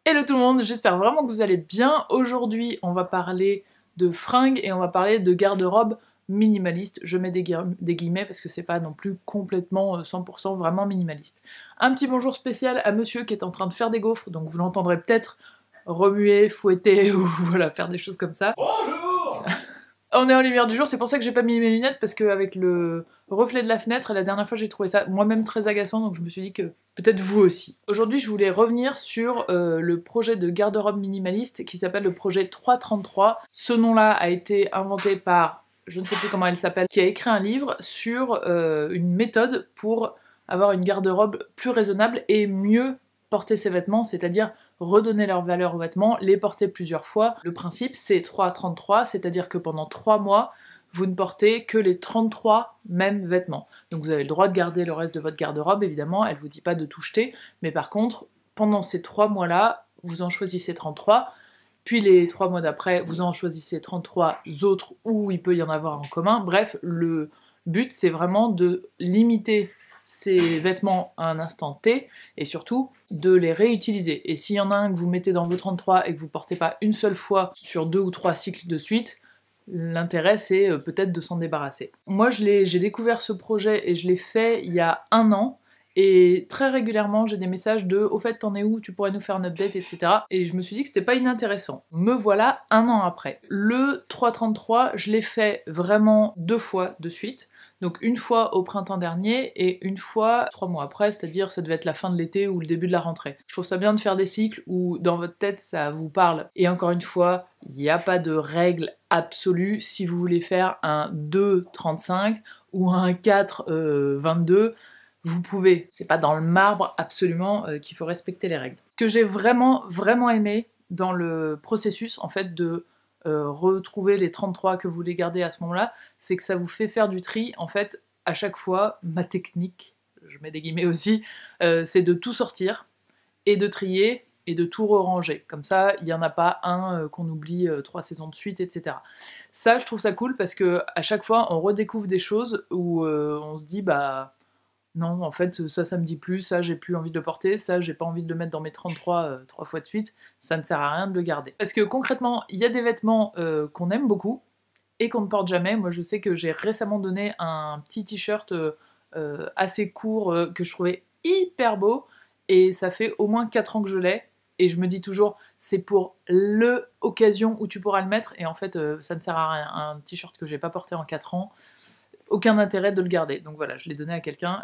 Hello tout le monde, j'espère vraiment que vous allez bien. Aujourd'hui, on va parler de fringues et on va parler de garde-robe minimaliste. Je mets des guillemets parce que c'est pas non plus complètement 100% vraiment minimaliste. Un petit bonjour spécial à monsieur qui est en train de faire des gaufres, donc vous l'entendrez peut-être remuer, fouetter ou voilà, faire des choses comme ça. Bonjour. On est en lumière du jour, c'est pour ça que j'ai pas mis mes lunettes, parce qu'avec le reflet de la fenêtre, la dernière fois j'ai trouvé ça moi-même très agaçant, donc je me suis dit que peut-être vous aussi. Aujourd'hui je voulais revenir sur le projet de garde-robe minimaliste qui s'appelle le projet 333. Ce nom-là a été inventé par, je ne sais plus comment elle s'appelle, qui a écrit un livre sur une méthode pour avoir une garde-robe plus raisonnable et mieux porter ses vêtements, c'est-à-dire redonner leur valeur aux vêtements, les porter plusieurs fois. Le principe c'est 3-33, c'est-à-dire que pendant 3 mois, vous ne portez que les 33 mêmes vêtements. Donc vous avez le droit de garder le reste de votre garde-robe, évidemment, elle vous dit pas de tout jeter, mais par contre, pendant ces 3 mois-là, vous en choisissez 33, puis les 3 mois d'après, vous en choisissez 33 autres où il peut y en avoir en commun. Bref, le but c'est vraiment de limiter ces vêtements à un instant T, et surtout de les réutiliser. Et s'il y en a un que vous mettez dans vos 33 et que vous portez pas une seule fois sur 2 ou 3 cycles de suite, l'intérêt c'est peut-être de s'en débarrasser. Moi j'ai découvert ce projet et je l'ai fait il y a 1 an, et très régulièrement j'ai des messages de « au fait t'en es où, tu pourrais nous faire un update » etc. Et je me suis dit que c'était pas inintéressant. Me voilà 1 an après. Le 333, je l'ai fait vraiment 2 fois de suite. Donc une fois au printemps dernier et une fois 3 mois après, c'est-à-dire ça devait être la fin de l'été ou le début de la rentrée. Je trouve ça bien de faire des cycles où dans votre tête ça vous parle. Et encore une fois, il n'y a pas de règle absolue. Si vous voulez faire un 2-35 ou un 4-22, vous pouvez. C'est pas dans le marbre absolument qu'il faut respecter les règles. Ce que j'ai vraiment aimé dans le processus en fait de retrouver les 33 que vous voulez garder à ce moment-là, c'est que ça vous fait faire du tri. En fait, à chaque fois, ma technique, je mets des guillemets aussi, c'est de tout sortir et de trier et de tout ranger. Comme ça, il n'y en a pas un qu'on oublie 3 saisons de suite, etc. Ça, je trouve ça cool parce que à chaque fois, on redécouvre des choses où on se dit, bah non, en fait, ça me dit plus, ça j'ai plus envie de le porter, ça j'ai pas envie de le mettre dans mes 33 3 fois de suite, ça ne sert à rien de le garder. Parce que concrètement, il y a des vêtements qu'on aime beaucoup et qu'on ne porte jamais. Moi je sais que j'ai récemment donné un petit t-shirt assez court que je trouvais hyper beau, et ça fait au moins 4 ans que je l'ai, et je me dis toujours c'est pour l'occasion où tu pourras le mettre, et en fait ça ne sert à rien. Un t-shirt que j'ai pas porté en 4 ans, aucun intérêt de le garder. Donc voilà, je l'ai donné à quelqu'un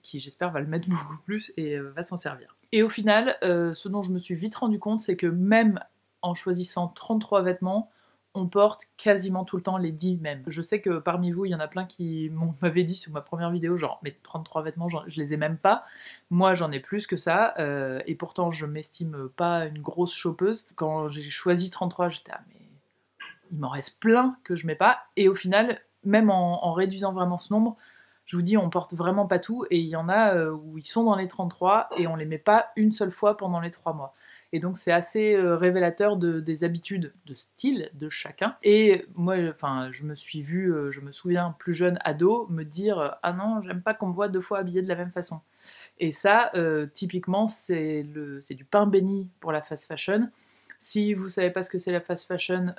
qui j'espère va le mettre beaucoup plus et va s'en servir. Et au final, ce dont je me suis vite rendu compte, c'est que même en choisissant 33 vêtements, on porte quasiment tout le temps les 10 mêmes. Je sais que parmi vous, il y en a plein qui m'avaient dit sur ma première vidéo, genre, mais 33 vêtements, je les ai même pas. Moi, j'en ai plus que ça, et pourtant, je m'estime pas une grosse chopeuse. Quand j'ai choisi 33, j'étais, ah mais il m'en reste plein que je mets pas, et au final, même en réduisant vraiment ce nombre, je vous dis, on porte vraiment pas tout, et il y en a où ils sont dans les 33 et on les met pas une seule fois pendant les 3 mois. Et donc c'est assez révélateur des habitudes de style de chacun. Et moi, enfin, je me suis vue, je me souviens plus jeune ado, me dire ah non, j'aime pas qu'on me voit 2 fois habillée de la même façon. Et ça, typiquement, c'est du pain béni pour la fast fashion. Si vous savez pas ce que c'est la fast fashion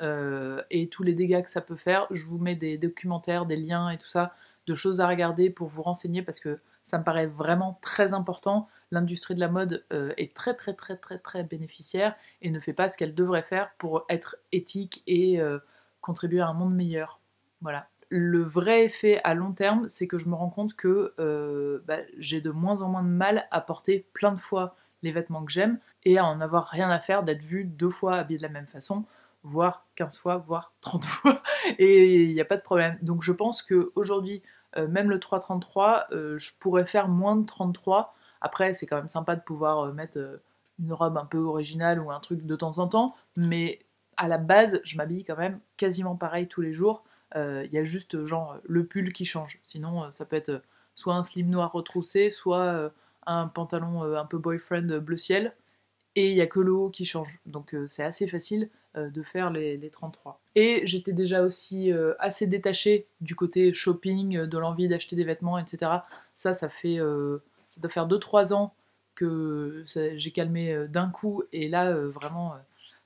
et tous les dégâts que ça peut faire, je vous mets des documentaires, des liens et tout ça, de choses à regarder pour vous renseigner, parce que ça me paraît vraiment très important. L'industrie de la mode est très bénéficiaire et ne fait pas ce qu'elle devrait faire pour être éthique et contribuer à un monde meilleur. Voilà. Le vrai effet à long terme, c'est que je me rends compte que j'ai de moins en moins de mal à porter plein de fois les vêtements que j'aime, et à en avoir rien à faire d'être vue 2 fois habillée de la même façon, voire 15 fois, voire 30 fois, et il n'y a pas de problème. Donc je pense qu'aujourd'hui, même le 333, je pourrais faire moins de 33. Après, c'est quand même sympa de pouvoir mettre une robe un peu originale ou un truc de temps en temps, mais à la base, je m'habille quand même quasiment pareil tous les jours. Il y a juste genre le pull qui change. Sinon, ça peut être soit un slim noir retroussé, soit un pantalon un peu boyfriend bleu ciel, et il n'y a que le haut qui change. Donc c'est assez facile de faire les 33. Et j'étais déjà aussi assez détachée du côté shopping, de l'envie d'acheter des vêtements, etc. Ça doit faire 2-3 ans que j'ai calmé d'un coup, et là vraiment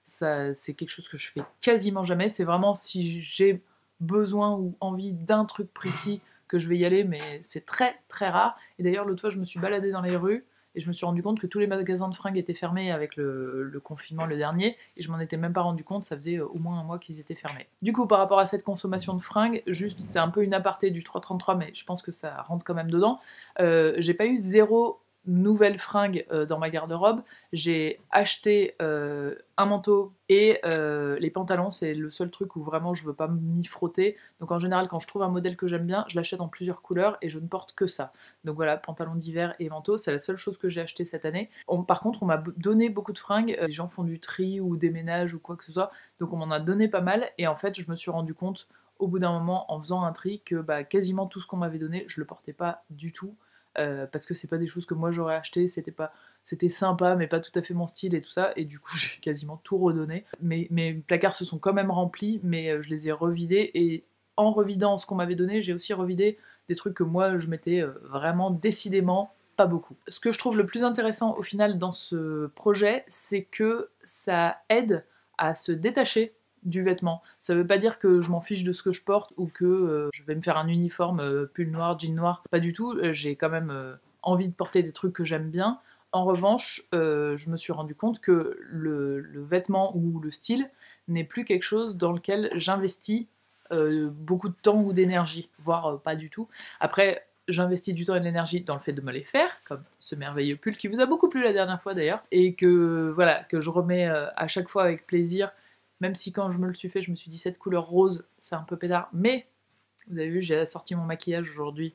c'est quelque chose que je fais quasiment jamais. C'est vraiment si j'ai besoin ou envie d'un truc précis que je vais y aller, mais c'est très très rare. Et d'ailleurs l'autre fois je me suis baladée dans les rues et je me suis rendu compte que tous les magasins de fringues étaient fermés avec le confinement le dernier, et je m'en étais même pas rendu compte, ça faisait au moins un mois qu'ils étaient fermés. Du coup par rapport à cette consommation de fringues, juste c'est un peu une aparté du 333, mais je pense que ça rentre quand même dedans, j'ai pas eu zéro nouvelle fringue dans ma garde-robe. J'ai acheté un manteau et les pantalons, c'est le seul truc où vraiment je veux pas m'y frotter. Donc en général quand je trouve un modèle que j'aime bien, je l'achète en plusieurs couleurs et je ne porte que ça. Donc voilà, pantalon d'hiver et manteau, c'est la seule chose que j'ai acheté cette année. Par contre on m'a donné beaucoup de fringues, les gens font du tri ou déménagent ou quoi que ce soit, donc on m'en a donné pas mal, et en fait je me suis rendu compte au bout d'un moment en faisant un tri que quasiment tout ce qu'on m'avait donné, je le portais pas du tout. Parce que c'est pas des choses que moi j'aurais acheté, c'était sympa mais pas tout à fait mon style et tout ça, et du coup j'ai quasiment tout redonné. Mes placards se sont quand même remplis, mais je les ai revidés, et en revidant ce qu'on m'avait donné, j'ai aussi revidé des trucs que moi je mettais vraiment décidément pas beaucoup. Ce que je trouve le plus intéressant au final dans ce projet, c'est que ça aide à se détacher du vêtement. Ça veut pas dire que je m'en fiche de ce que je porte ou que je vais me faire un uniforme pull noir, jean noir, pas du tout. J'ai quand même envie de porter des trucs que j'aime bien. En revanche, je me suis rendu compte que le vêtement ou le style n'est plus quelque chose dans lequel j'investis beaucoup de temps ou d'énergie, voire pas du tout. Après, j'investis du temps et de l'énergie dans le fait de me les faire, comme ce merveilleux pull qui vous a beaucoup plu la dernière fois d'ailleurs, et que voilà, que je remets à chaque fois avec plaisir. Même si quand je me le suis fait, je me suis dit cette couleur rose, c'est un peu pétard. Mais, vous avez vu, j'ai sorti mon maquillage aujourd'hui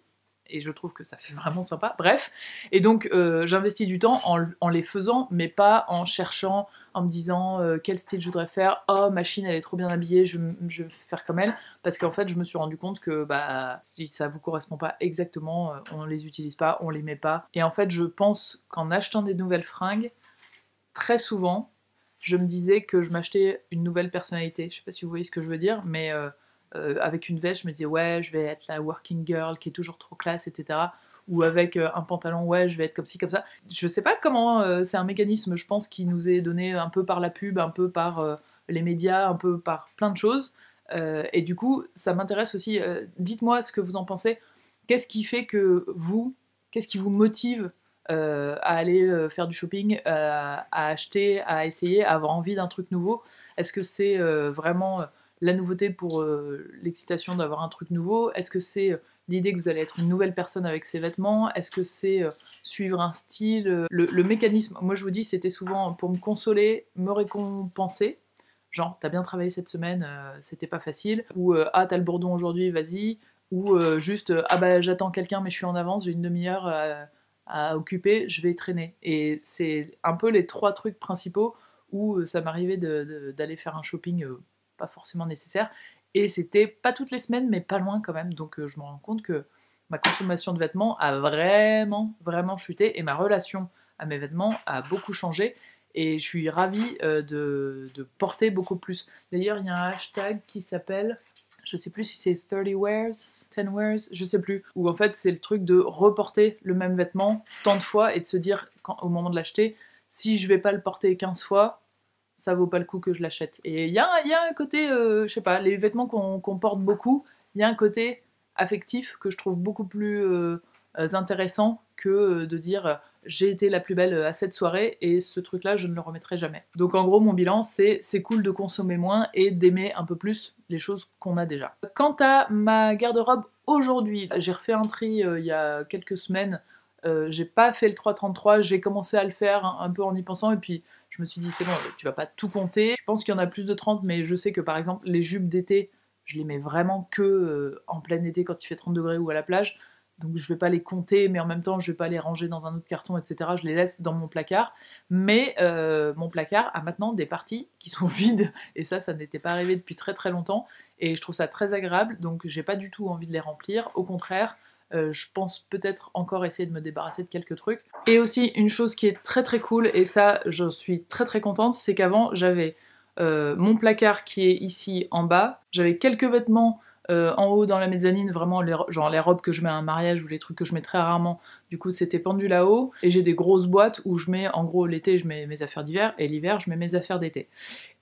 et je trouve que ça fait vraiment sympa. Bref, et donc j'investis du temps en les faisant, mais pas en cherchant, en me disant quel style je voudrais faire. Oh, ma Chine, elle est trop bien habillée, je vais faire comme elle. Parce qu'en fait, je me suis rendu compte que si ça vous correspond pas exactement, on les utilise pas, on les met pas. Et en fait, je pense qu'en achetant des nouvelles fringues, très souvent, je me disais que je m'achetais une nouvelle personnalité. Je sais pas si vous voyez ce que je veux dire, mais avec une veste, je me disais ouais, je vais être la working girl qui est toujours trop classe, etc. Ou avec un pantalon, ouais, je vais être comme ci, comme ça. Je sais pas comment, c'est un mécanisme, je pense, qui nous est donné un peu par la pub, un peu par les médias, un peu par plein de choses. Et du coup, ça m'intéresse aussi. Dites-moi ce que vous en pensez. Qu'est-ce qui fait que vous, qu'est-ce qui vous motive à aller faire du shopping, à acheter, à essayer, à avoir envie d'un truc nouveau? Est-ce que c'est vraiment la nouveauté pour l'excitation d'avoir un truc nouveau? Est-ce que c'est l'idée que vous allez être une nouvelle personne avec ses vêtements? Est-ce que c'est suivre un style? Le mécanisme, moi je vous dis, c'était souvent pour me consoler, me récompenser. Genre, t'as bien travaillé cette semaine, c'était pas facile. Ou ah, t'as le bourdon aujourd'hui, vas-y. Ou juste ah bah j'attends quelqu'un mais je suis en avance, j'ai une demi-heure à occuper, je vais traîner. Et c'est un peu les trois trucs principaux où ça m'arrivait d'aller faire un shopping pas forcément nécessaire. Et c'était pas toutes les semaines, mais pas loin quand même. Donc je me rends compte que ma consommation de vêtements a vraiment, vraiment chuté, et ma relation à mes vêtements a beaucoup changé. Et je suis ravie de porter beaucoup plus. D'ailleurs, il y a un hashtag qui s'appelle, je sais plus si c'est 30 wears, 10 wears, je sais plus, où en fait c'est le truc de reporter le même vêtement tant de fois et de se dire au moment de l'acheter, si je vais pas le porter 15 fois, ça vaut pas le coup que je l'achète. Et il y a un côté, je sais pas, les vêtements qu'on porte beaucoup, il y a un côté affectif que je trouve beaucoup plus intéressant que de dire j'ai été la plus belle à cette soirée et ce truc là je ne le remettrai jamais. Donc en gros mon bilan c'est cool de consommer moins et d'aimer un peu plus les choses qu'on a déjà. Quant à ma garde-robe aujourd'hui, j'ai refait un tri il y a quelques semaines, j'ai pas fait le 333, j'ai commencé à le faire un peu en y pensant, et puis je me suis dit c'est bon, tu vas pas tout compter. Je pense qu'il y en a plus de 30, mais je sais que par exemple les jupes d'été, je les mets vraiment que en plein été quand il fait 30 degrés ou à la plage. Donc je vais pas les compter, mais en même temps je vais pas les ranger dans un autre carton, etc. Je les laisse dans mon placard. Mais mon placard a maintenant des parties qui sont vides, et ça n'était pas arrivé depuis très très longtemps. Et je trouve ça très agréable, donc j'ai pas du tout envie de les remplir. Au contraire, je pense peut-être encore essayer de me débarrasser de quelques trucs. Et aussi une chose qui est très très cool, et ça je suis très très contente, c'est qu'avant j'avais mon placard qui est ici en bas, j'avais quelques vêtements En haut dans la mezzanine, vraiment genre les robes que je mets à un mariage ou les trucs que je mets très rarement, du coup c'était pendu là-haut. Et j'ai des grosses boîtes où je mets, en gros l'été je mets mes affaires d'hiver et l'hiver je mets mes affaires d'été.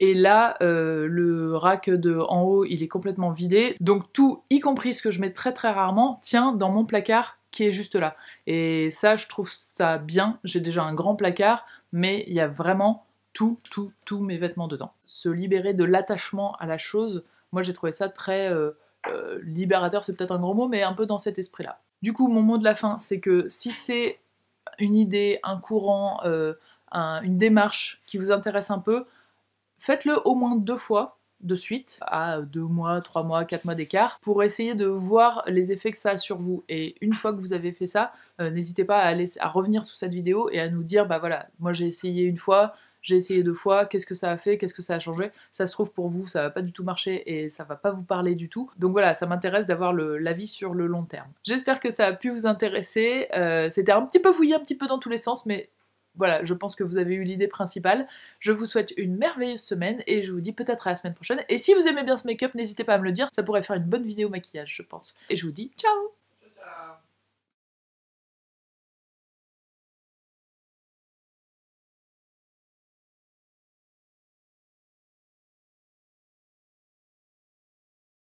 Et là, le rack de en haut il est complètement vidé, donc tout, y compris ce que je mets très très rarement, tient dans mon placard qui est juste là. Et ça, je trouve ça bien. J'ai déjà un grand placard, mais il y a vraiment tous mes vêtements dedans. Se libérer de l'attachement à la chose, moi j'ai trouvé ça très libérateur, c'est peut-être un gros mot, mais un peu dans cet esprit-là. Du coup, mon mot de la fin, c'est que si c'est une idée, un courant, une démarche qui vous intéresse un peu, faites-le au moins 2 fois de suite, à 2 mois, 3 mois, 4 mois d'écart, pour essayer de voir les effets que ça a sur vous. Et une fois que vous avez fait ça, n'hésitez pas à revenir sous cette vidéo et à nous dire, bah voilà, moi j'ai essayé une fois, j'ai essayé 2 fois, qu'est-ce que ça a fait, qu'est-ce que ça a changé. Ça se trouve pour vous, ça va pas du tout marcher et ça va pas vous parler du tout. Donc voilà, ça m'intéresse d'avoir l'avis sur le long terme. J'espère que ça a pu vous intéresser. C'était un petit peu fouillé, un petit peu dans tous les sens, mais voilà, je pense que vous avez eu l'idée principale. Je vous souhaite une merveilleuse semaine et je vous dis peut-être à la semaine prochaine. Et si vous aimez bien ce make-up, n'hésitez pas à me le dire, ça pourrait faire une bonne vidéo maquillage, je pense. Et je vous dis ciao!